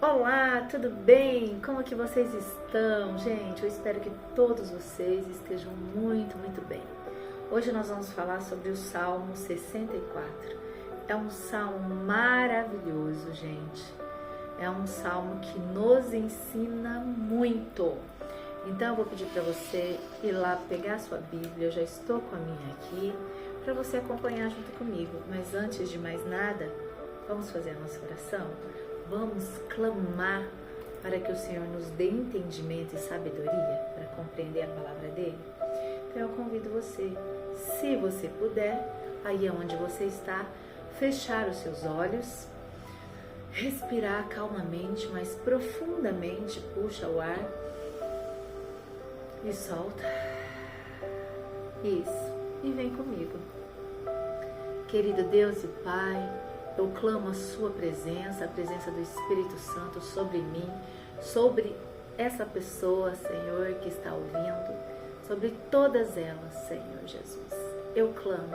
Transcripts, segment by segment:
Olá, tudo bem? Como que vocês estão? Gente, eu espero que todos vocês estejam muito bem. Hoje nós vamos falar sobre o Salmo 64. É um salmo maravilhoso, gente. É um salmo que nos ensina muito. Então eu vou pedir para você ir lá pegar a sua Bíblia, eu já estou com a minha aqui, para você acompanhar junto comigo. Mas antes de mais nada, vamos fazer a nossa oração? Vamos clamar para que o Senhor nos dê entendimento e sabedoria para compreender a palavra dele? Então eu convido você, se você puder, aí onde você está, fechar os seus olhos, respirar calmamente, mas profundamente, puxa o ar e solta. Isso, e vem comigo. Querido Deus e Pai, eu clamo a sua presença, a presença do Espírito Santo sobre mim, sobre essa pessoa, Senhor, que está ouvindo, sobre todas elas, Senhor Jesus. Eu clamo,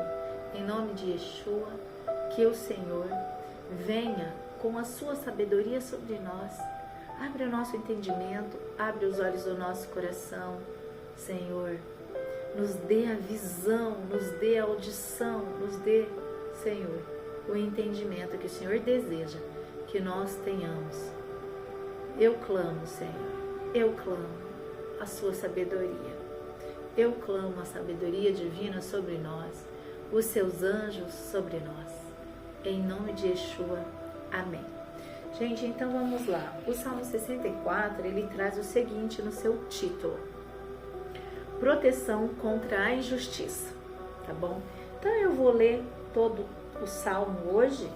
em nome de Yeshua, que o Senhor venha com a sua sabedoria sobre nós. Abre o nosso entendimento, abre os olhos do nosso coração, Senhor. Nos dê a visão, nos dê a audição, nos dê, Senhor, o entendimento que o Senhor deseja que nós tenhamos. Eu clamo, Senhor, eu clamo a sua sabedoria. Eu clamo a sabedoria divina sobre nós, os seus anjos sobre nós. Em nome de Yeshua, amém. Gente, então vamos lá. O Salmo 64, ele traz o seguinte no seu título: proteção contra a injustiça, tá bom? Então eu vou ler todo o Salmo hoje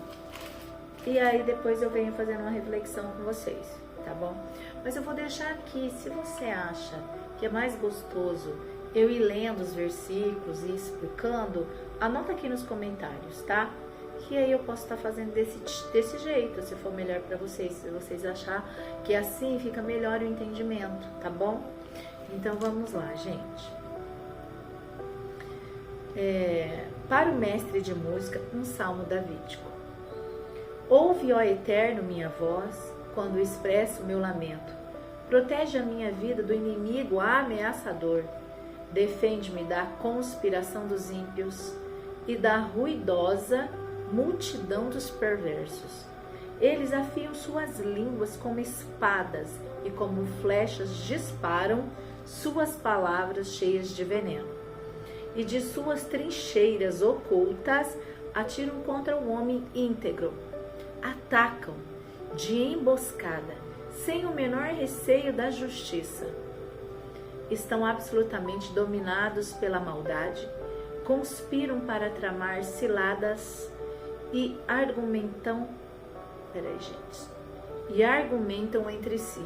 e aí depois eu venho fazendo uma reflexão com vocês, tá bom? Mas eu vou deixar aqui, se você acha que é mais gostoso eu ir lendo os versículos e explicando, anota aqui nos comentários, tá? Que aí eu posso estar fazendo desse jeito, se for melhor para vocês, se vocês achar que assim fica melhor o entendimento, tá bom? Então vamos lá, gente. Para o mestre de música, um salmo davídico. Ouve, ó Eterno, minha voz, quando expresso meu lamento. Protege a minha vida do inimigo ameaçador. Defende-me da conspiração dos ímpios e da ruidosa multidão dos perversos. Eles afiam suas línguas como espadas e como flechas disparam suas palavras cheias de veneno. E de suas trincheiras ocultas atiram contra o homem íntegro. Atacam de emboscada, sem o menor receio da justiça. Estão absolutamente dominados pela maldade, conspiram para tramar ciladas e argumentam entre si.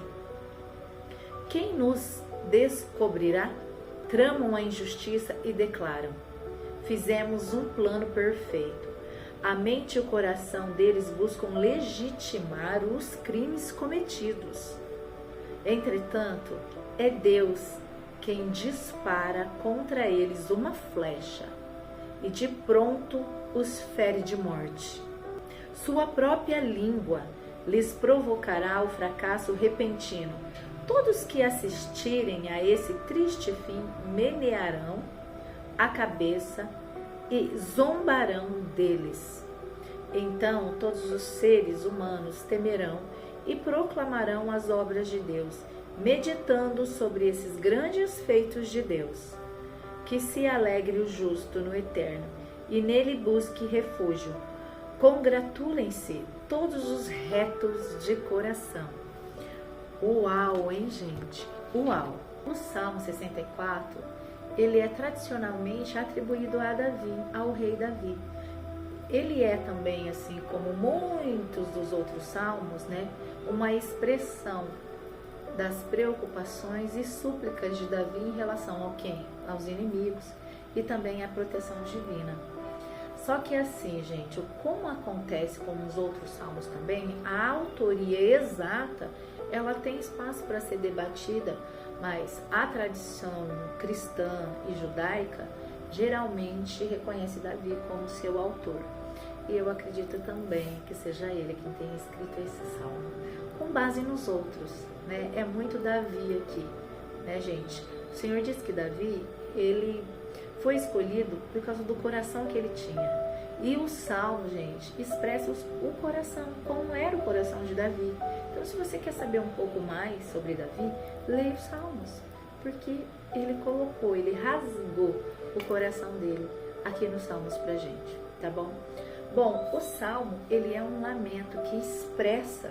Quem nos descobrirá? Tramam a injustiça e declaram: fizemos um plano perfeito. A mente e o coração deles buscam legitimar os crimes cometidos. Entretanto, é Deus quem dispara contra eles uma flecha e de pronto os fere de morte. Sua própria língua lhes provocará o fracasso repentino. Todos que assistirem a esse triste fim menearão a cabeça e zombarão deles. Então todos os seres humanos temerão e proclamarão as obras de Deus, meditando sobre esses grandes feitos de Deus. Que se alegre o justo no Eterno e nele busque refúgio. Congratulem-se todos os retos de coração. Uau, hein, gente? Uau! O Salmo 64, ele é tradicionalmente atribuído a Davi, ao rei Davi. Ele é também, assim como muitos dos outros salmos, né, uma expressão das preocupações e súplicas de Davi em relação ao quem? Aos inimigos e também à proteção divina. Só que assim, gente, como acontece com os outros salmos também, a autoria exata, ela tem espaço para ser debatida, mas a tradição cristã e judaica geralmente reconhece Davi como seu autor. E eu acredito também que seja ele quem tenha escrito esse salmo. Com com base nos outros, né? É muito Davi aqui, né, gente? O Senhor diz que Davi, ele foi escolhido por causa do coração que ele tinha. E o Salmo, gente, expressa o coração, como era o coração de Davi. Então, se você quer saber um pouco mais sobre Davi, leia os Salmos, porque ele rasgou o coração dele aqui nos Salmos pra gente, tá bom? Bom, o Salmo, ele é um lamento que expressa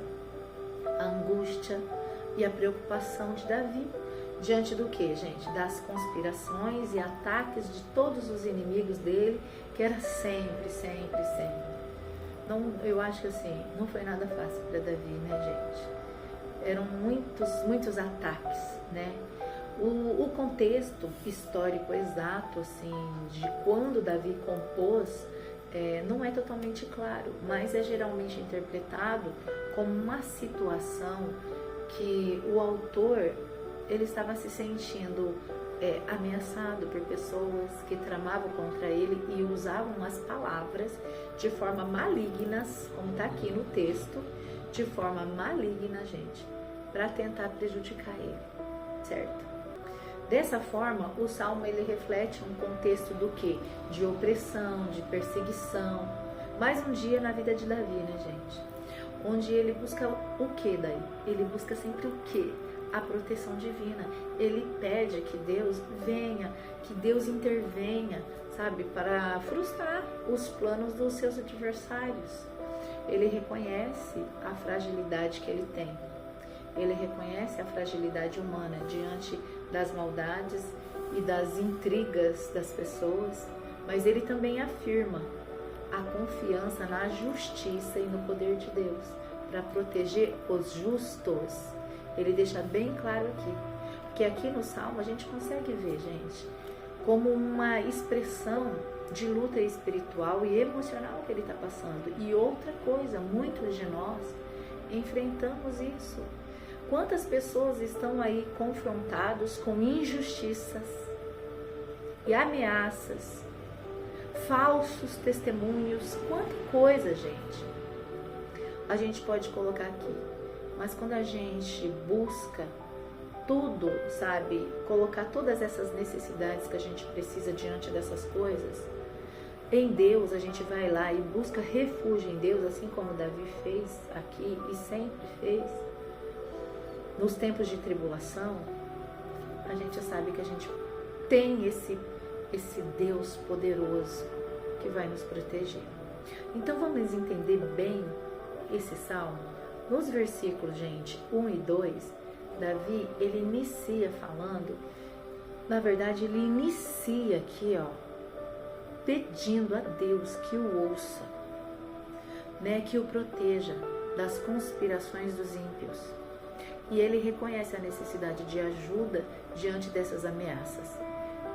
a angústia e a preocupação de Davi diante do que, gente? Das conspirações e ataques de todos os inimigos dele, que era sempre. Não, eu acho que assim, não foi nada fácil para Davi, né, gente? Eram muitos ataques, né? O contexto histórico exato, assim, de quando Davi compôs, não é totalmente claro, mas é geralmente interpretado como uma situação que o autor, ele estava se sentindo ameaçado por pessoas que tramavam contra ele e usavam as palavras de forma malignas, como está aqui no texto, de forma maligna, gente, para tentar prejudicar ele, certo? Dessa forma, o Salmo, ele reflete um contexto do quê? De opressão, de perseguição. Mais um dia na vida de Davi, né, gente? Onde ele busca o quê daí? Ele busca sempre o quê? A proteção divina. Ele pede que Deus venha, que Deus intervenha, sabe? Para frustrar os planos dos seus adversários. Ele reconhece a fragilidade que ele tem. Ele reconhece a fragilidade humana diante das maldades e das intrigas das pessoas, mas ele também afirma a confiança na justiça e no poder de Deus para proteger os justos. Ele deixa bem claro aqui, porque aqui no Salmo a gente consegue ver, gente, como uma expressão de luta espiritual e emocional que ele está passando. E outra coisa, muitos de nós enfrentamos isso. Quantas pessoas estão aí confrontados com injustiças e ameaças, falsos testemunhos, quanta coisa, gente, a gente pode colocar aqui. Mas quando a gente busca tudo, sabe, colocar todas essas necessidades que a gente precisa diante dessas coisas, em Deus, a gente vai lá e busca refúgio em Deus, assim como Davi fez aqui e sempre fez. Nos tempos de tribulação, a gente sabe que a gente tem esse Deus poderoso que vai nos proteger. Então vamos entender bem esse salmo. Nos versículos, gente, 1 e 2, Davi, ele inicia falando, na verdade ele inicia aqui, ó, pedindo a Deus que o ouça, né, que o proteja das conspirações dos ímpios. E ele reconhece a necessidade de ajuda diante dessas ameaças.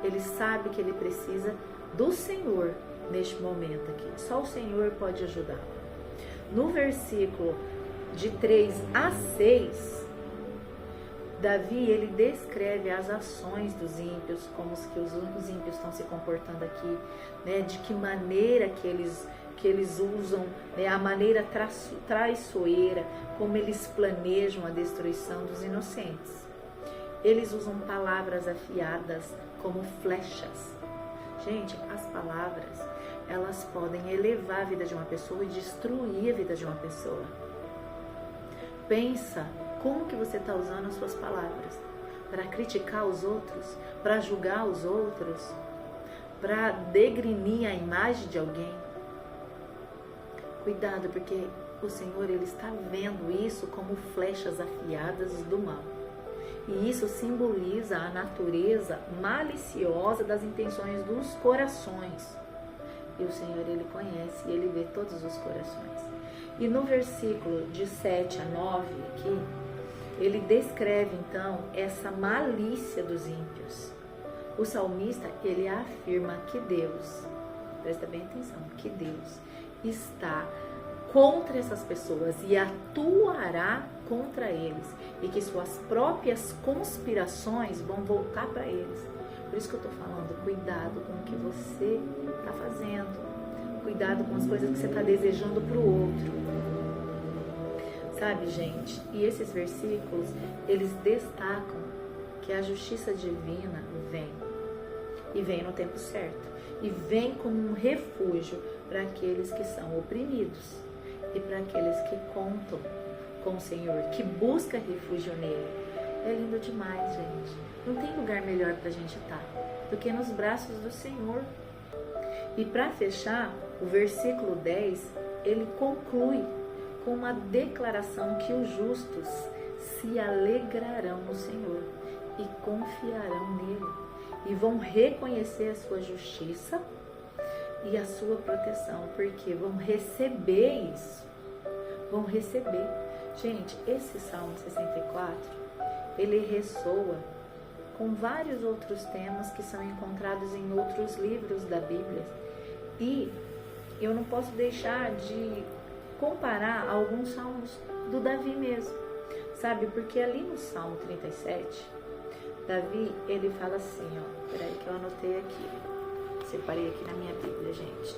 Ele sabe que ele precisa do Senhor neste momento aqui. Só o Senhor pode ajudá-lo. No versículo de 3 a 6, Davi, ele descreve as ações dos ímpios, como que os ímpios estão se comportando aqui, né? De que maneira que eles usam, né? A maneira traiçoeira, como eles planejam a destruição dos inocentes. Eles usam palavras afiadas como flechas. Gente, as palavras, elas podem elevar a vida de uma pessoa e destruir a vida de uma pessoa. Pensa como que você está usando as suas palavras para criticar os outros, para julgar os outros, para degrinir a imagem de alguém. Cuidado, porque o Senhor, ele está vendo isso como flechas afiadas do mal. E isso simboliza a natureza maliciosa das intenções dos corações. E o Senhor, ele conhece e ele vê todos os corações. E no versículo de 7 a 9 aqui, ele descreve então essa malícia dos ímpios. O salmista, ele afirma que Deus, presta bem atenção, que Deus está contra essas pessoas e atuará contra eles, e que suas próprias conspirações vão voltar para eles. Por isso que eu estou falando, cuidado com o que você está fazendo, cuidado com as coisas que você está desejando para o outro. Sabe, gente? E esses versículos, eles destacam que a justiça divina vem. E vem no tempo certo. E vem como um refúgio para aqueles que são oprimidos. E para aqueles que contam com o Senhor, que busca refúgio nele. É lindo demais, gente. Não tem lugar melhor para a gente estar do que nos braços do Senhor. E para fechar, o versículo 10, ele conclui com uma declaração que os justos se alegrarão no Senhor e confiarão nele. E vão reconhecer a sua justiça e a sua proteção, porque vão receber isso. Vão receber. Gente, esse Salmo 64, ele ressoa com vários outros temas que são encontrados em outros livros da Bíblia. E eu não posso deixar de comparar alguns salmos do Davi mesmo, sabe? Porque ali no Salmo 37, Davi, ele fala assim, ó, peraí que eu anotei aqui, separei aqui na minha Bíblia, gente.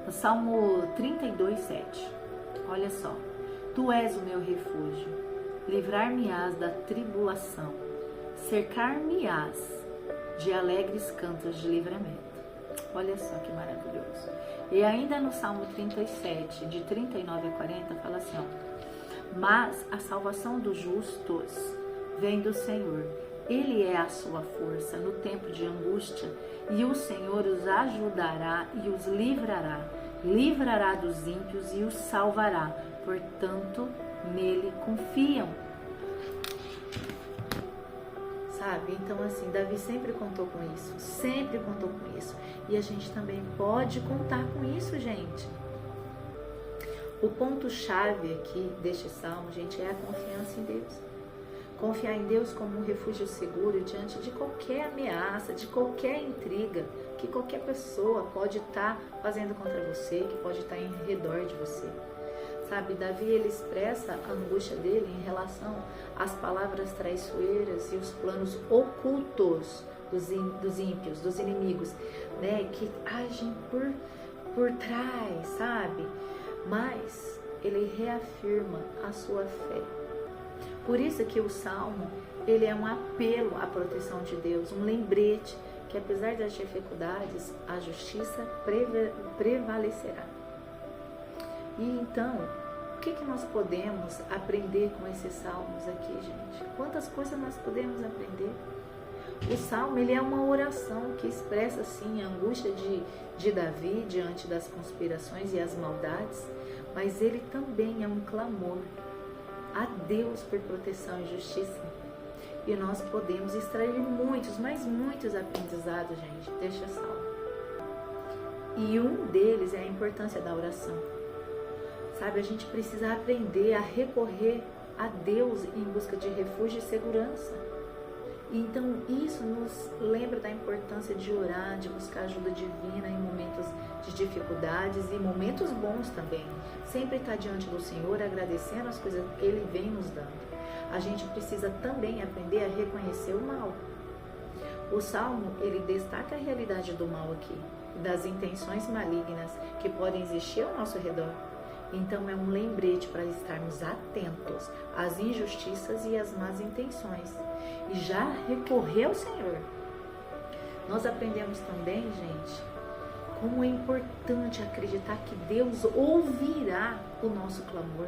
No Salmo 32, 7, olha só. Tu és o meu refúgio, livrar-me-ás da tribulação, cercar-me-ás de alegres cantos de livramento. Olha só que maravilhoso. E ainda no Salmo 37, de 39 a 40, fala assim, ó. Mas a salvação dos justos vem do Senhor. Ele é a sua força no tempo de angústia, e o Senhor os ajudará e os livrará. Livrará dos ímpios e os salvará. Portanto, nele confiam. Sabe? Então, assim, Davi sempre contou com isso. Sempre contou com isso. E a gente também pode contar com isso, gente. O ponto-chave aqui deste salmo, gente, é a confiança em Deus. Confiar em Deus como um refúgio seguro diante de qualquer ameaça, de qualquer intriga que qualquer pessoa pode estar fazendo contra você, que pode estar em redor de você. Sabe, Davi, ele expressa a angústia dele em relação às palavras traiçoeiras e os planos ocultos dos ímpios, dos inimigos, né, que agem por trás, sabe? Mas ele reafirma a sua fé. Por isso que o Salmo, ele é um apelo à proteção de Deus, um lembrete que apesar das dificuldades, a justiça prevalecerá. E então, o que nós podemos aprender com esses salmos aqui, gente? Quantas coisas nós podemos aprender? O salmo, ele é uma oração que expressa, assim, a angústia de Davi diante das conspirações e as maldades, mas ele também é um clamor a Deus por proteção e justiça. E nós podemos extrair muitos, mas muitos aprendizados, gente, deste salmo. E um deles é a importância da oração. Sabe, a gente precisa aprender a recorrer a Deus em busca de refúgio e segurança. Então, isso nos lembra da importância de orar, de buscar ajuda divina em momentos de dificuldades e momentos bons também. Sempre estar diante do Senhor, agradecendo as coisas que Ele vem nos dando. A gente precisa também aprender a reconhecer o mal. O Salmo, ele destaca a realidade do mal aqui, das intenções malignas que podem existir ao nosso redor. Então é um lembrete para estarmos atentos às injustiças e às más intenções e já recorrer ao Senhor. Nós aprendemos também, gente, como é importante acreditar que Deus ouvirá o nosso clamor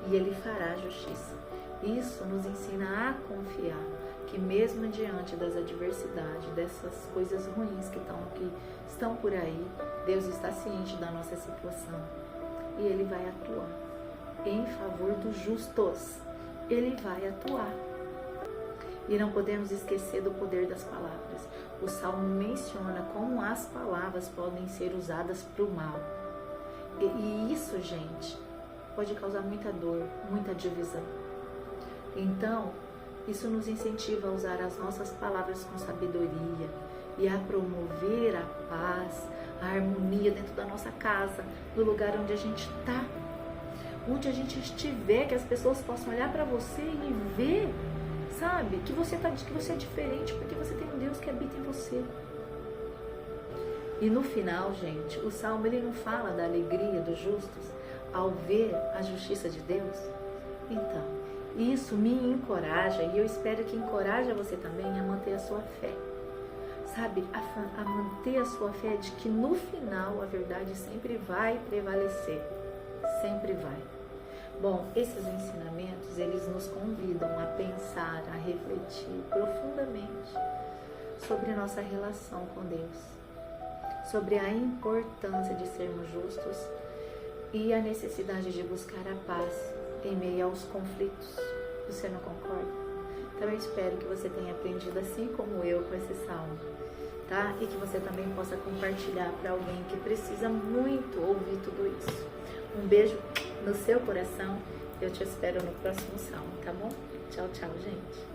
e Ele fará justiça. Isso nos ensina a confiar que mesmo diante das adversidades, dessas coisas ruins que estão por aí, Deus está ciente da nossa situação. E Ele vai atuar em favor dos justos. Ele vai atuar. E não podemos esquecer do poder das palavras. O Salmo menciona como as palavras podem ser usadas para o mal. E isso, gente, pode causar muita dor, muita divisão. Então, isso nos incentiva a usar as nossas palavras com sabedoria e a promover a paz, a harmonia dentro da nossa casa, no lugar onde a gente está, onde a gente estiver, que as pessoas possam olhar para você e ver, sabe, que você é diferente, porque você tem um Deus que habita em você. E no final, gente, o Salmo, ele não fala da alegria dos justos ao ver a justiça de Deus, Então, isso me encoraja e eu espero que encoraje você também a manter a sua fé. Sabe, a manter a sua fé de que no final a verdade sempre vai prevalecer. Sempre vai. Bom, esses ensinamentos, eles nos convidam a pensar, a refletir profundamente sobre nossa relação com Deus, sobre a importância de sermos justos e a necessidade de buscar a paz em meio aos conflitos. Você não concorda? Então eu espero que você tenha aprendido assim como eu com esse salmo, tá? E que você também possa compartilhar para alguém que precisa muito ouvir tudo isso. Um beijo no seu coração. Eu te espero no próximo salmo, tá bom? Tchau, tchau, gente.